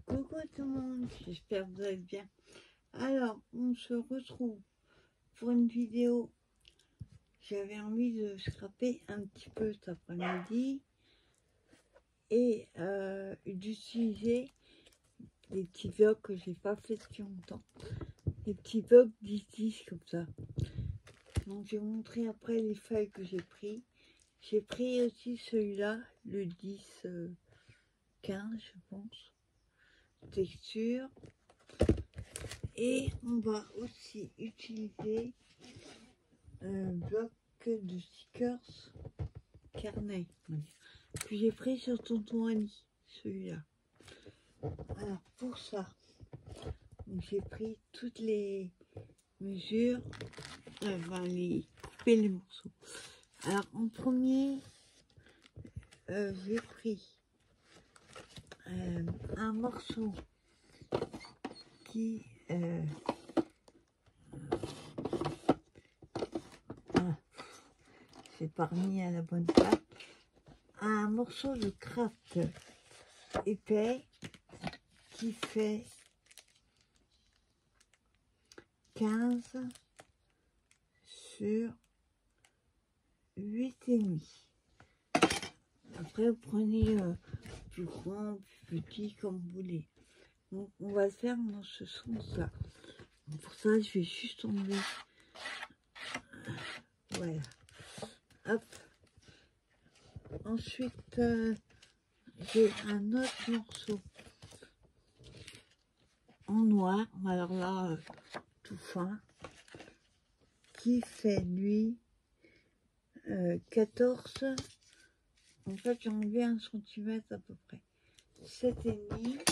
Coucou tout le monde, j'espère que vous allez bien. Alors, on se retrouve pour une vidéo. J'avais envie de scraper un petit peu cet après-midi et d'utiliser des petits vlogs que j'ai pas fait depuis longtemps. Des petits vlogs 10-10 comme ça. Donc, je vais vous montrer après les feuilles que j'ai pris. J'ai pris aussi celui-là, le 10-15, je pense. Texture. Et on va aussi utiliser un bloc de stickers carnet que j'ai pris sur Tonton Ali, celui-là. Alors pour ça, j'ai pris toutes les mesures, couper les morceaux. Alors en premier, j'ai pris un morceau qui c'est pas remis à la bonne place, un morceau de craft épais qui fait 15 sur 8,5. Après vous prenez plus grand, plus petit comme vous voulez. Donc on va le faire dans ce sens là. Pour ça je vais juste enlever, voilà, hop. Ensuite j'ai un autre morceau en noir, alors là tout fin, qui fait lui 14, en fait j'ai enlevé 1 cm à peu près, 7,5.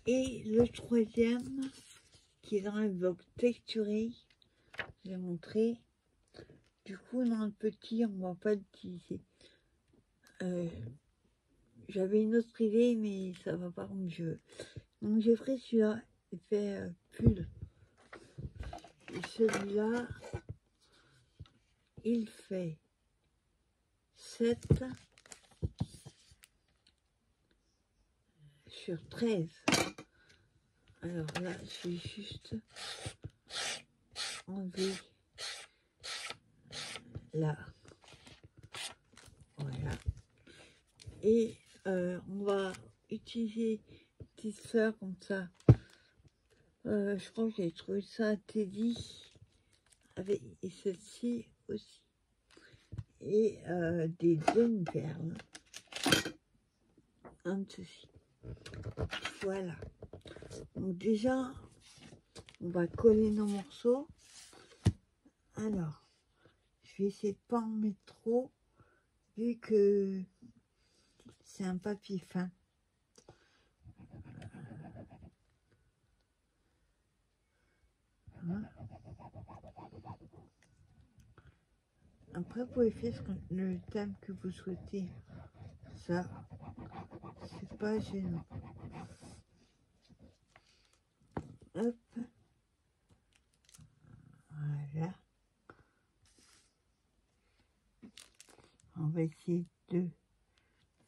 Et le troisième qui est dans le bloc texturé, je vais montrer. Du coup dans le petit on va pas l'utiliser. J'avais une autre idée mais ça va pas comme je veux. Donc j'ai pris celui-là, il fait pull. Et celui-là, il fait 7 sur 13. Alors là, je vais juste enlever là. Voilà. Et on va utiliser une petite fleur comme ça. Je crois que j'ai trouvé ça à Teddy. Et celle-ci aussi. Et des demi-perles. Un de ceci. Voilà. Donc déjà, on va coller nos morceaux. Alors, je vais essayer de pas en mettre trop, vu que c'est un papier fin. Hein. Après, vous pouvez faire le thème que vous souhaitez. Ça, c'est pas gênant. Hop. Voilà. On va essayer de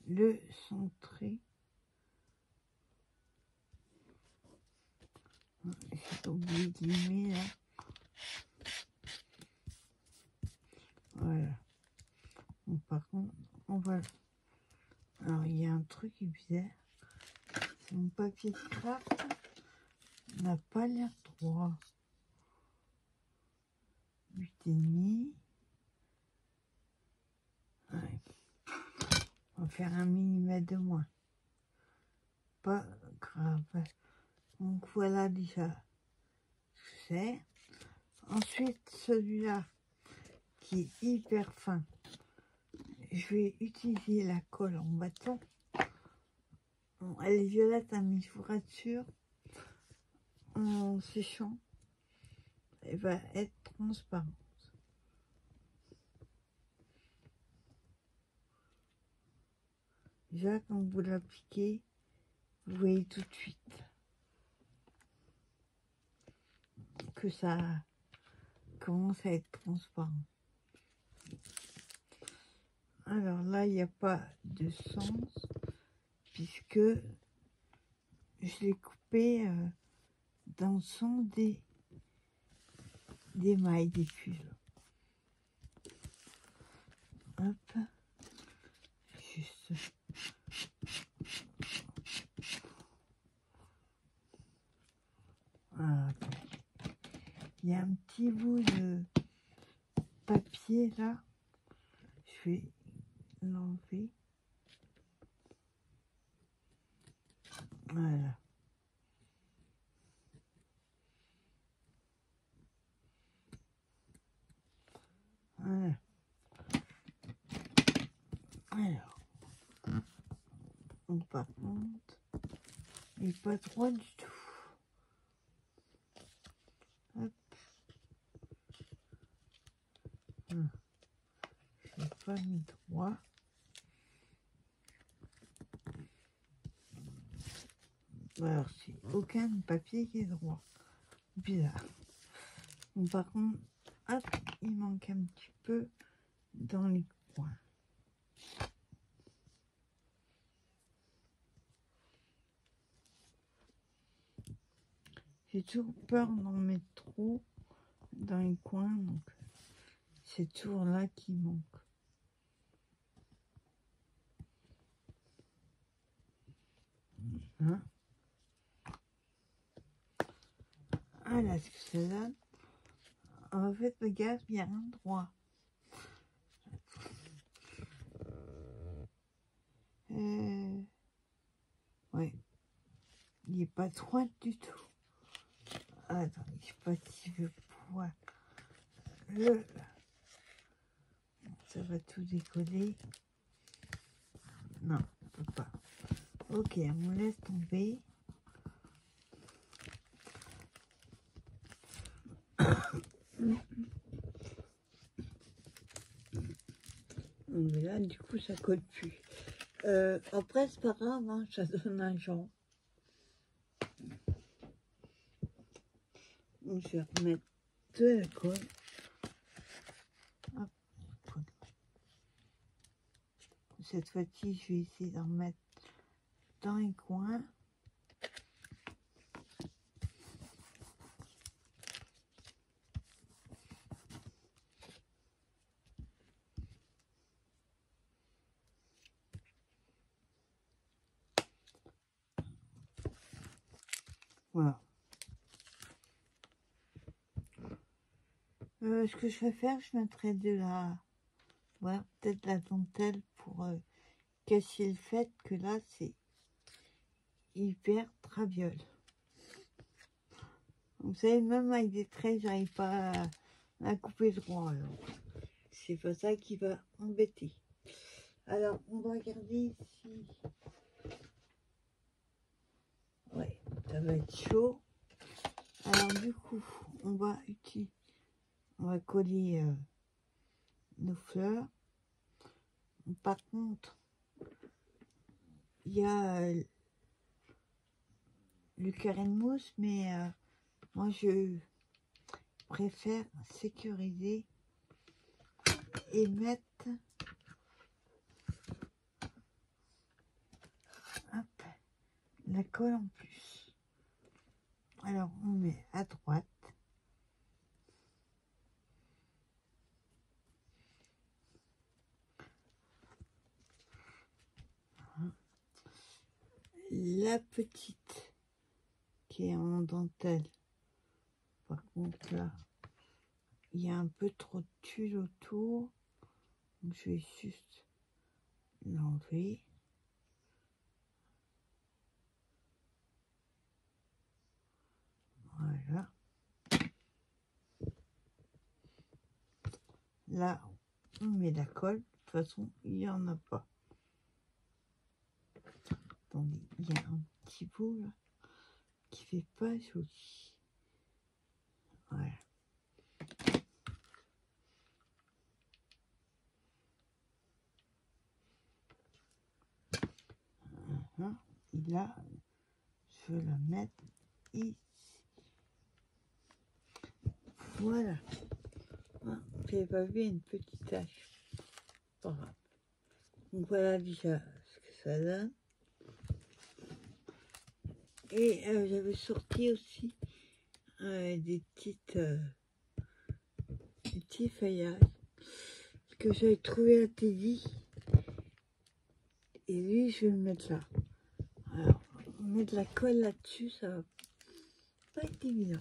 le centrer. J'ai oublié de limer là. Voilà. Bon, par contre, on va... Alors, il y a un truc qui est bizarre. C'est mon papier de craft n'a pas l'air droit. 8,5. Ouais. On va faire 1 mm de moins. Pas grave. Donc voilà déjà ce que c'est. Ensuite, celui-là qui est hyper fin. Je vais utiliser la colle en bâton. Bon, elle est violette, hein, mais il faudra être sûr en séchant, elle va être transparente. Déjà, quand vous l'appliquez, vous voyez tout de suite que ça commence à être transparent. Alors là, il n'y a pas de sens puisque je l'ai coupé dans le son des mailles des cuves. Hop, juste. Voilà. Il y a un petit bout de papier là. Je vais l'enlever. Voilà. Voilà. Alors, par contre, il n'est pas droit du tout. Hop. Je n'ai pas mis droit. Alors, c'est aucun papier qui est droit. Bizarre. Bon, par contre, hop, il manque un petit peu dans les coins. J'ai toujours peur d'en mettre trop dans les coins, donc c'est toujours là qui manque. Hein? Ah là, ce que ça donne. En fait, regarde, il y a un droit. Ouais, il n'est pas droit du tout. Attends, je sais pas si je vais pouvoir ça va tout décoller. Non, on peut pas. Ok, on laisse tomber. Mais là, du coup, ça colle plus. Après, c'est pas grave, hein, ça donne un genre. Donc, je vais remettre de la colle. Hop. Cette fois-ci, je vais essayer d'en mettre dans les coins. Voilà. Ce que je vais faire, je mettrai de la... Voilà, peut-être la dentelle pour cacher le fait que là, c'est hyper traviole. Vous savez, même avec des traits, j'arrive pas à couper droit. Alors, c'est pas ça qui va embêter. Alors, on va regarder si... Ouais, ça va être chaud. Alors, du coup, on va coller nos fleurs. Par contre, il y a le carré de mousse, mais moi, je préfère sécuriser et mettre hop, la colle en plus. Alors, on met à droite. La petite qui est en dentelle. Par contre, là, il y a un peu trop de tulle autour. Donc, je vais juste l'enlever. Voilà. Là, on met la colle. De toute façon, il n'y en a pas. Attendez, il y a un petit bout là qui fait pas joli. Voilà. Et là, je vais la mettre ici. Voilà. Vous n'avez pas vu une petite tache. Pas grave. Donc voilà déjà ce que ça donne. Et j'avais sorti aussi des petits feuillages que j'avais trouvé à Teddy. Et lui, je vais le mettre là. Alors, mettre la colle là-dessus, ça va pas être évident.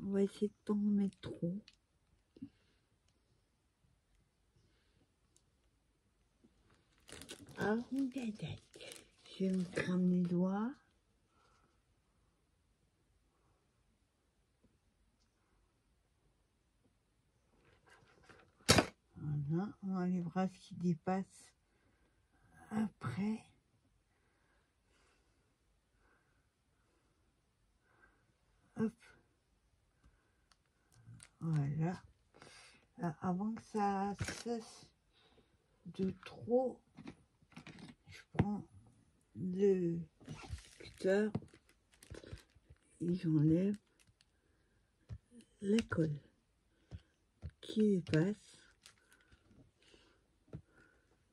On va essayer de pas en mettre trop. Alors, je vais me cramer les doigts. Voilà, on enlèvera ce qui dépasse après. Hop. Voilà. Avant que ça cesse de trop, je prends le cutter et j'enlève la colle qui dépasse.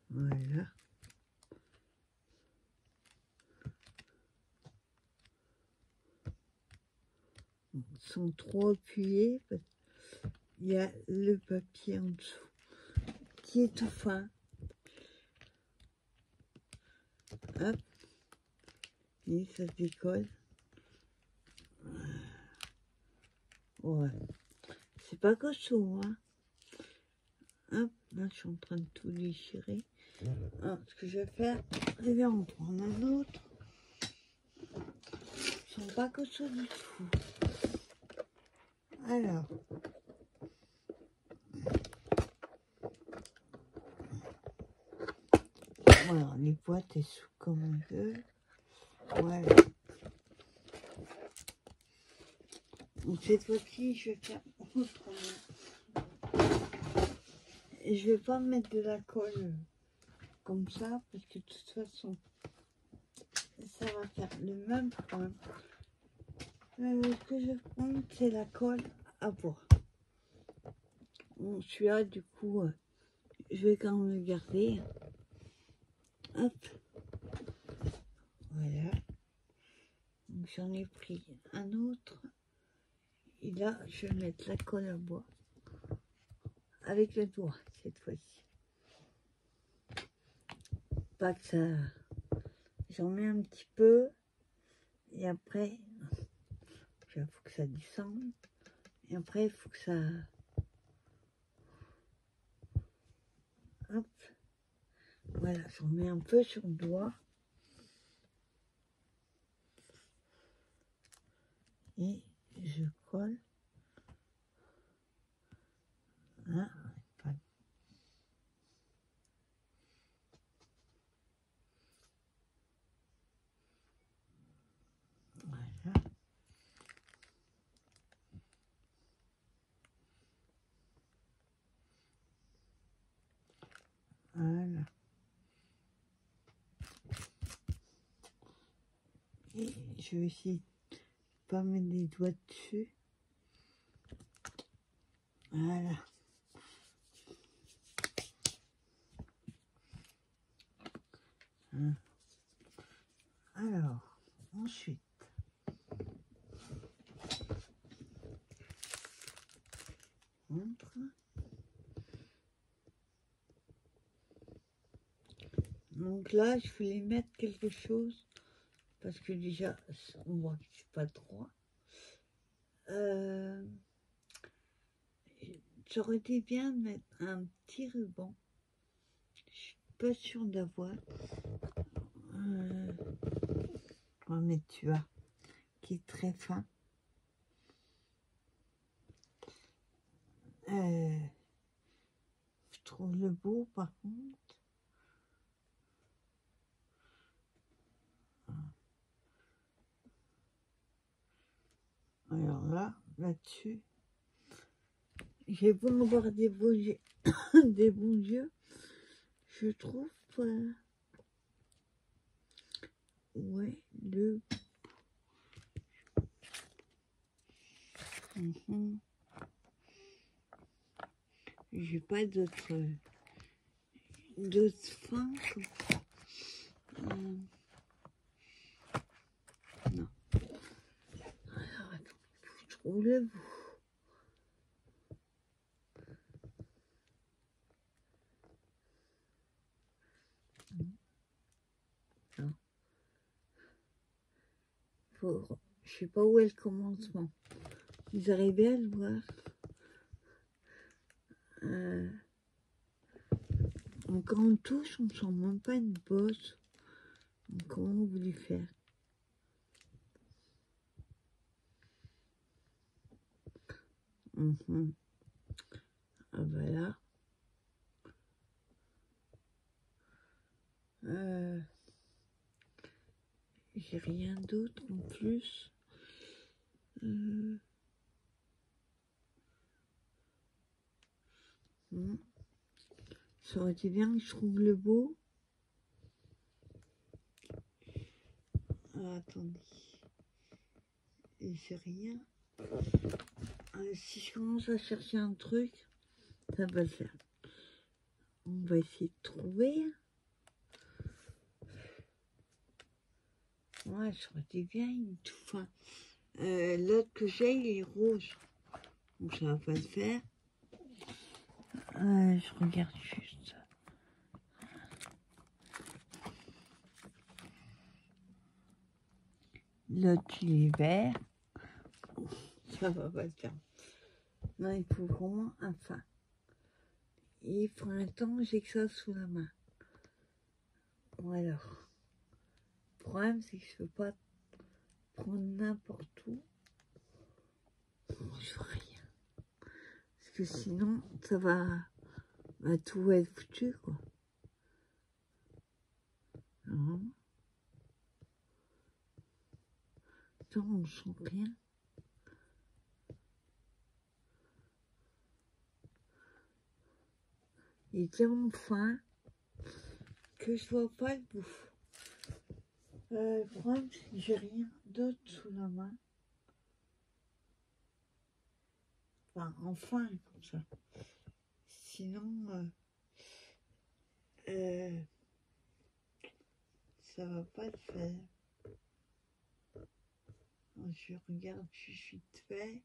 Voilà. Sans trop appuyer, parce qu'il y a le papier en dessous qui est tout fin. Hop. Et ça décolle. Ouais. C'est pas costaud, hein. Hop, là je suis en train de tout déchirer. Alors, ce que je vais faire, je vais en prendre un autre. Ils sont pas costauds du tout. Alors, voilà, les boîtes elles sont comme on veut. Voilà. Donc cette fois-ci, je vais faire autrement. Et je vais pas mettre de la colle comme ça, parce que de toute façon, ça va faire le même point. Ce que je vais prendre, c'est la colle à bois. Bon, celui-là, du coup, je vais quand même le garder. Hop. Voilà. Donc j'en ai pris un autre. Et là, je vais mettre la colle à bois. Avec le doigt, cette fois-ci. Pas que ça... J'en mets un petit peu. Et après, il faut que ça descende. Et après, il faut que ça... Hop. Voilà, j'en mets un peu sur le doigt. Et je colle. Hein, voilà. Voilà. Et je vais essayer de pas mettre les doigts dessus. Voilà. Hein. Alors, ensuite, montre. Donc là, je voulais mettre quelque chose parce que déjà, on voit que c'est pas droit. J'aurais été bien de mettre un petit ruban. Je suis pas sûre d'avoir. Oh, mais tu vois, qui est très fin. Je trouve le beau par contre. Alors là, là-dessus, j'ai beau avoir des beaux yeux, des bons yeux, je trouve pas. Ouais, le. J'ai pas d'autres fins. trouve le bout. Non. Je sais pas où est le commencement. Vous arrivez à le voir. Quand on touche, on ne sent même pas une bosse. Donc, comment vous voulez faire? Ah bah là. J'ai rien d'autre en plus. Ça aurait été bien que je trouve le beau. Ah, attendez. J'ai rien. Si je commence à chercher un truc, ça va le faire. On va essayer de trouver. Ouais, ça aurait été bien une tout fin. L'autre que j'ai, il est rose. Donc ça va pas le faire. Je regarde juste. L'autre, il est vert. Ça va pas le faire. Non, il faut vraiment un fin. Et pour l'instant, j'ai que ça sous la main. Bon alors. Le problème, c'est que je peux pas prendre n'importe où. Je vois rien. Parce que sinon, ça va tout être foutu, quoi. Non. Attends, on sent rien. Il est tellement fin que je vois pas le bout. Le problème, c'est que j'ai rien d'autre sous la main. Enfin, comme ça. Sinon, ça va pas le faire. Je regarde juste vite fait.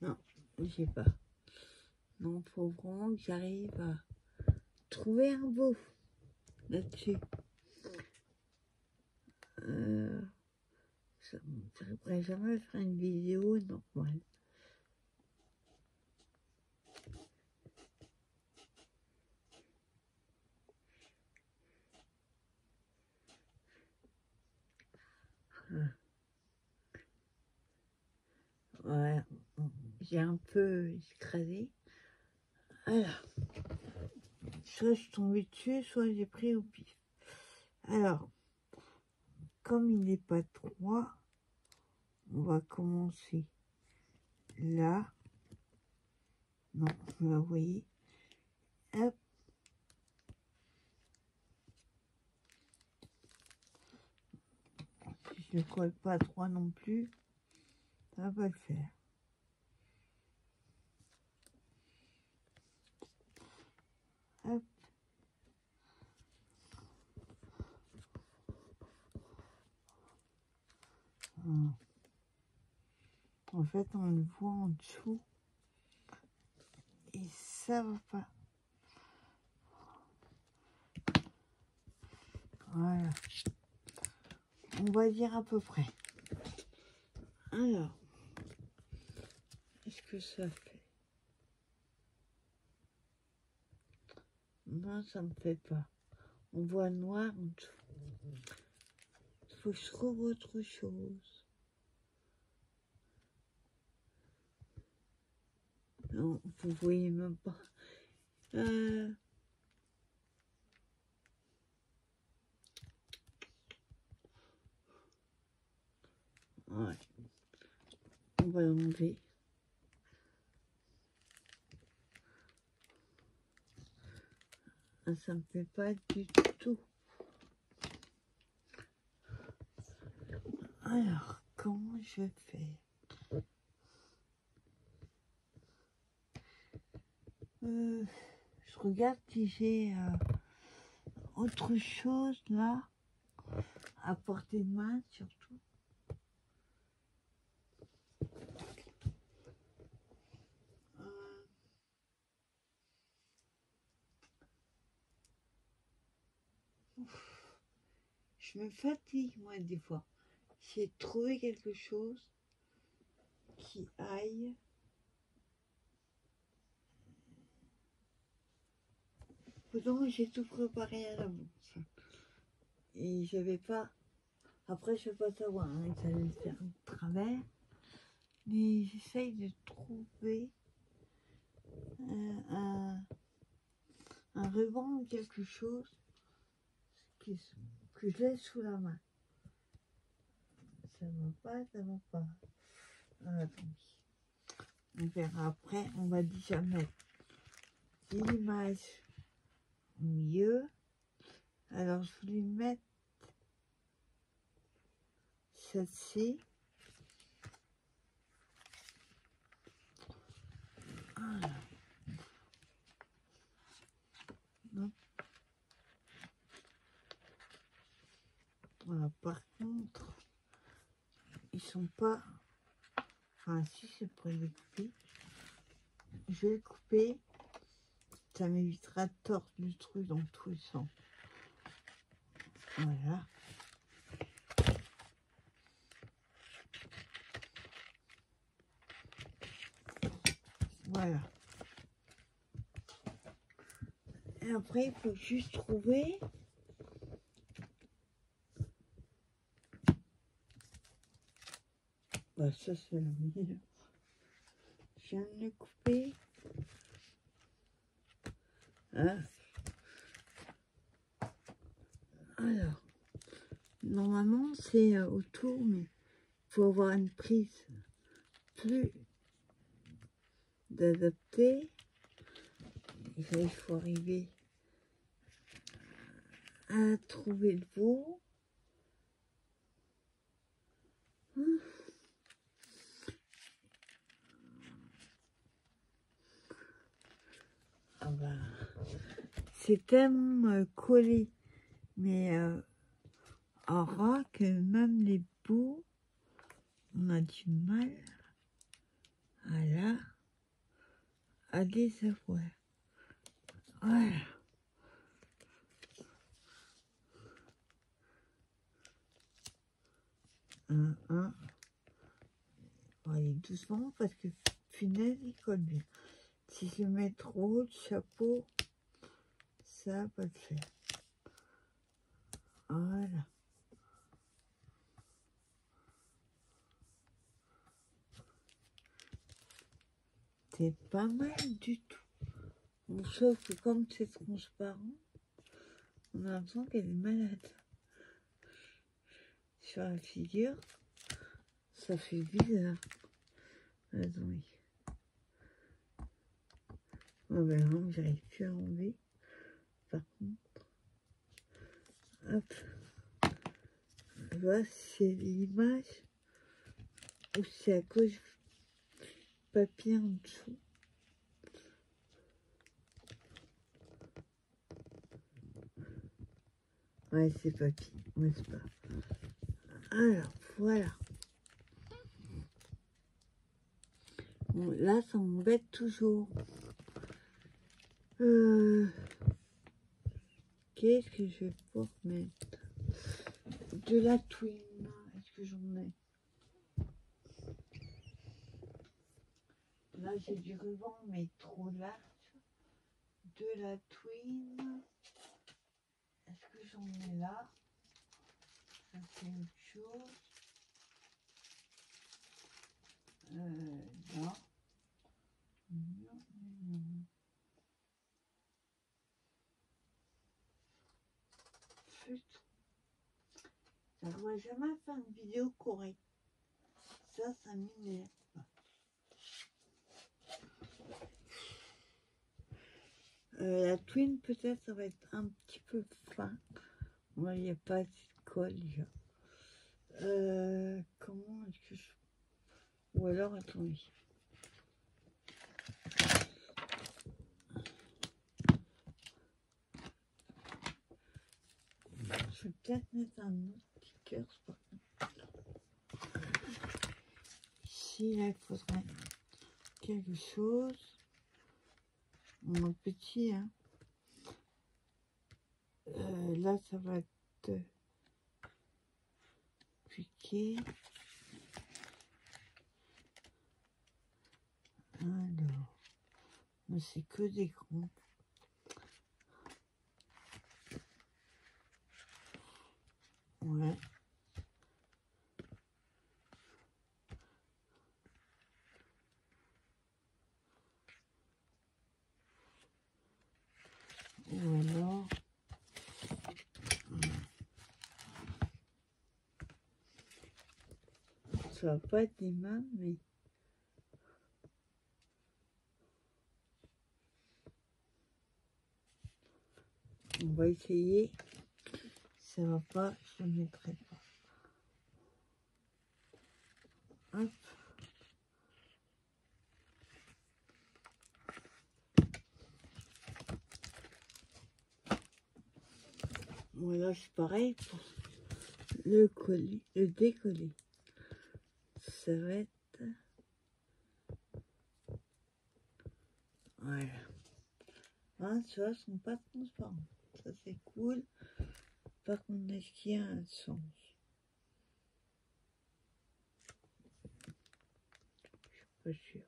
Non, j'ai pas. Non, faut vraiment que j'arrive à trouver un beau là-dessus. J'arriverai jamais à faire une vidéo normale. Voilà, j'ai un peu écrasé. Alors, soit je suis tombée dessus, soit j'ai pris au pif. Alors, comme il n'est pas droit, on va commencer là. Non, vous voyez. Hop. Si je ne colle pas droit non plus, ça va pas le faire. Hop. En fait, on le voit en dessous. Et ça va pas. Voilà. On va dire à peu près. Alors, est-ce que ça fait? Non, ça me fait pas. On voit noir en dessous. Il faut que je trouve autre chose. Non, vous voyez même pas. Ouais. On va l'enlever. Ah, ça me fait pas du tout. Alors, comment je fais? Je regarde si j'ai autre chose là, à portée de main surtout. Je me fatigue moi des fois. J'ai trouvé quelque chose qui aille. Pourtant j'ai tout préparé à l'avance. Et je vais pas. Après je vais pas savoir, hein, ça va me faire de travers. Mais j'essaye de trouver un ruban ou quelque chose que je laisse sous la main. Ça va pas, ça va pas. Ah, tant pis. On verra après. On va déjà mettre l'image au milieu. Alors je voulais mettre celle-ci. Voilà. Voilà, par contre, ils sont pas. Enfin, si c'est pour les couper, je vais les couper. Ça m'évitera de tordre le truc dans tous les sens. Voilà. Voilà. Et après, il faut juste trouver. Bah, ça, c'est la meilleure. Je viens de le couper. Hein. Alors, normalement, c'est autour, mais il faut avoir une prise plus adaptée. Il faut arriver à trouver le beau. Ah bah, c'est tellement collé, mais en ras que même les bouts, on a du mal à les avoir. Voilà. Un. On va aller doucement parce que punaise, il colle bien. Si je mets trop haut le chapeau, ça va pas le faire. Voilà. C'est pas mal du tout. Bon, sauf que comme c'est transparent, on a l'impression qu'elle est malade. Sur la figure, ça fait bizarre. Attendez. Oh ben non, j'arrive plus à enlever. Par contre, hop. Là, c'est l'image où c'est à cause du papier en dessous. Ouais, c'est papier, n'est-ce pas? Alors, voilà. Bon, là, ça m'embête toujours. Qu'est-ce que je vais pouvoir mettre? De la twin. Est-ce que j'en ai? Là, j'ai du ruban, mais trop large. De la twin. Est-ce que j'en ai là? Ça, c'est autre chose. Non. Non, non. Putain. J'arriverai jamais à faire une vidéo correcte. Ça m'énerve. La twin, peut-être, ça va être un petit peu fin. Moi, il n'y a pas assez de colle, déjà. Comment est-ce que je... Ou alors, attendez. vais peut-être mettre un autre sticker. Ici, là, il faudrait quelque chose. Mon petit, hein. Là, ça va être piqué. Alors, mais c'est que des grands. Ouais. Ou alors, ça va pas être des mains, mais on va essayer. Si ça va pas, je ne mettrai pas. Hop. Voilà, c'est pareil pour le colis, le décoller. Ça va être... Voilà. Hein, tu vois, ils sont pas transparents. Ça, c'est cool. Par contre, est-ce qu'il y a un sens? Je suis pas sûre.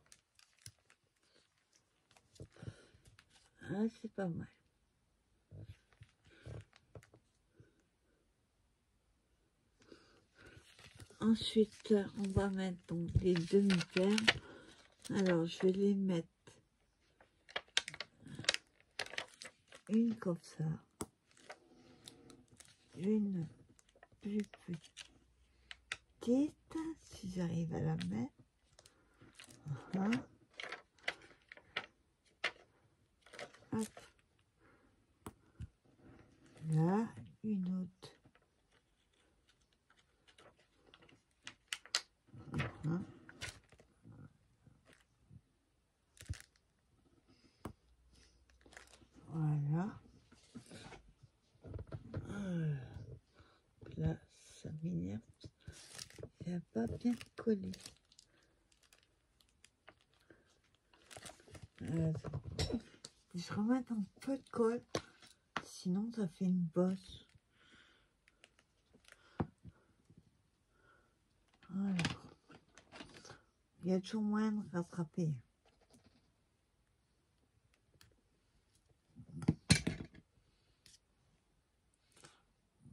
Ah, c'est pas mal. Ensuite, on va mettre donc les demi-perles. Alors, je vais les mettre une comme ça, une plus petite, si j'arrive à la mettre. Hop. Là, une autre. Voilà. Là, ça m'énerve. Ça n'a pas bien collé. Je remets un peu de colle, sinon ça fait une bosse. Voilà. Il y a toujours moyen de rattraper.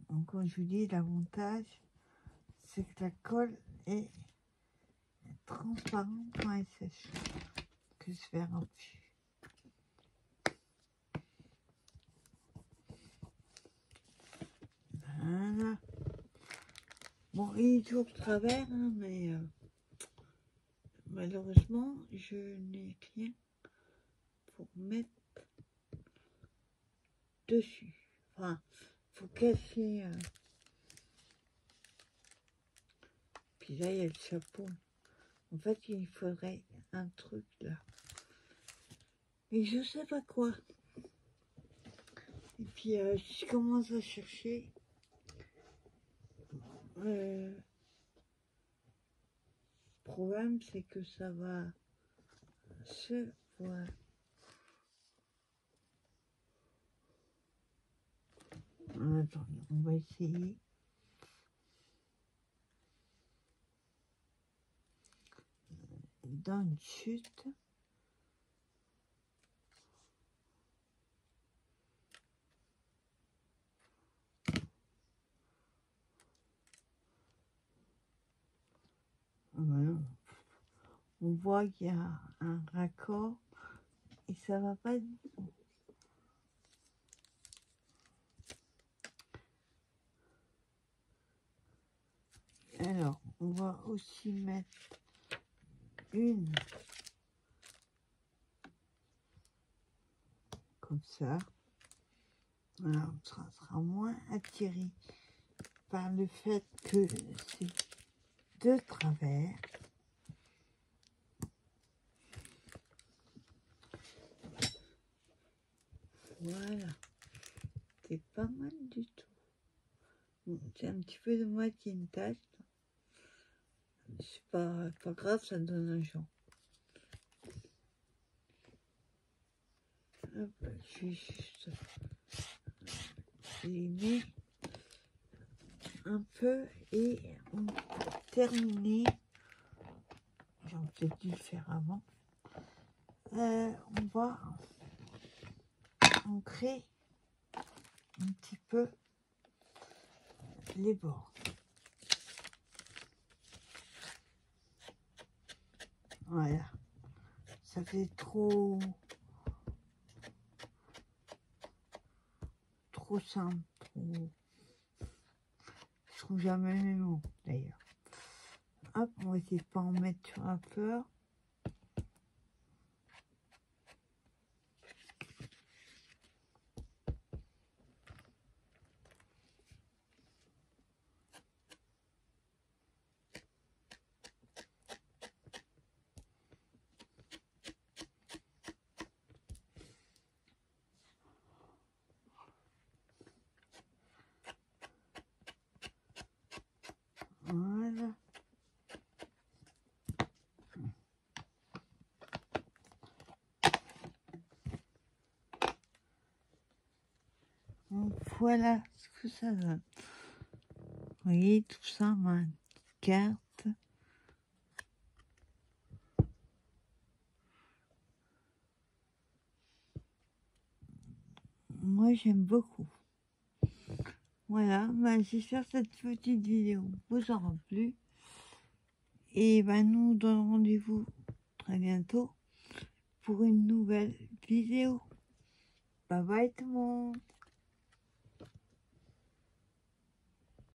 Donc, comme je vous dis, l'avantage, c'est que la colle est transparente quand elle sèche, que se faire en dessus. Voilà. Bon, il est toujours de travers, hein, mais malheureusement, je n'ai rien pour mettre dessus. Enfin, faut casser. Puis là, il y a le chapeau. En fait, il faudrait un truc là. Mais je sais pas quoi. Et puis, si je commence à chercher, le problème, c'est que ça va se voir. Attendez, on va essayer. Dans une chute. Voilà. On voit qu'il y a un raccord et ça va pas du tout. Alors, on va aussi mettre une comme ça. Alors, ça sera moins attiré par le fait que c'est de travers. Voilà, c'est pas mal du tout. C'est un petit peu de moitié une tache. C'est pas grave, ça donne un genre. Hop, je vais juste les mets un peu et on peut terminer. J'aurais peut-être dû le faire avant. On va ancrer un petit peu les bords. Voilà. Ça fait trop simple. Je trouve jamais mes mots d'ailleurs. Hop, on va essayer de pas en mettre sur la fleur. Voilà. Donc, voilà ce que ça donne. Vous voyez, tout ça, ma carte. Moi, j'aime beaucoup. Voilà, bah, j'espère que cette petite vidéo vous aura plu. Et bah, nous donnons rendez-vous très bientôt pour une nouvelle vidéo. Bye bye tout le monde.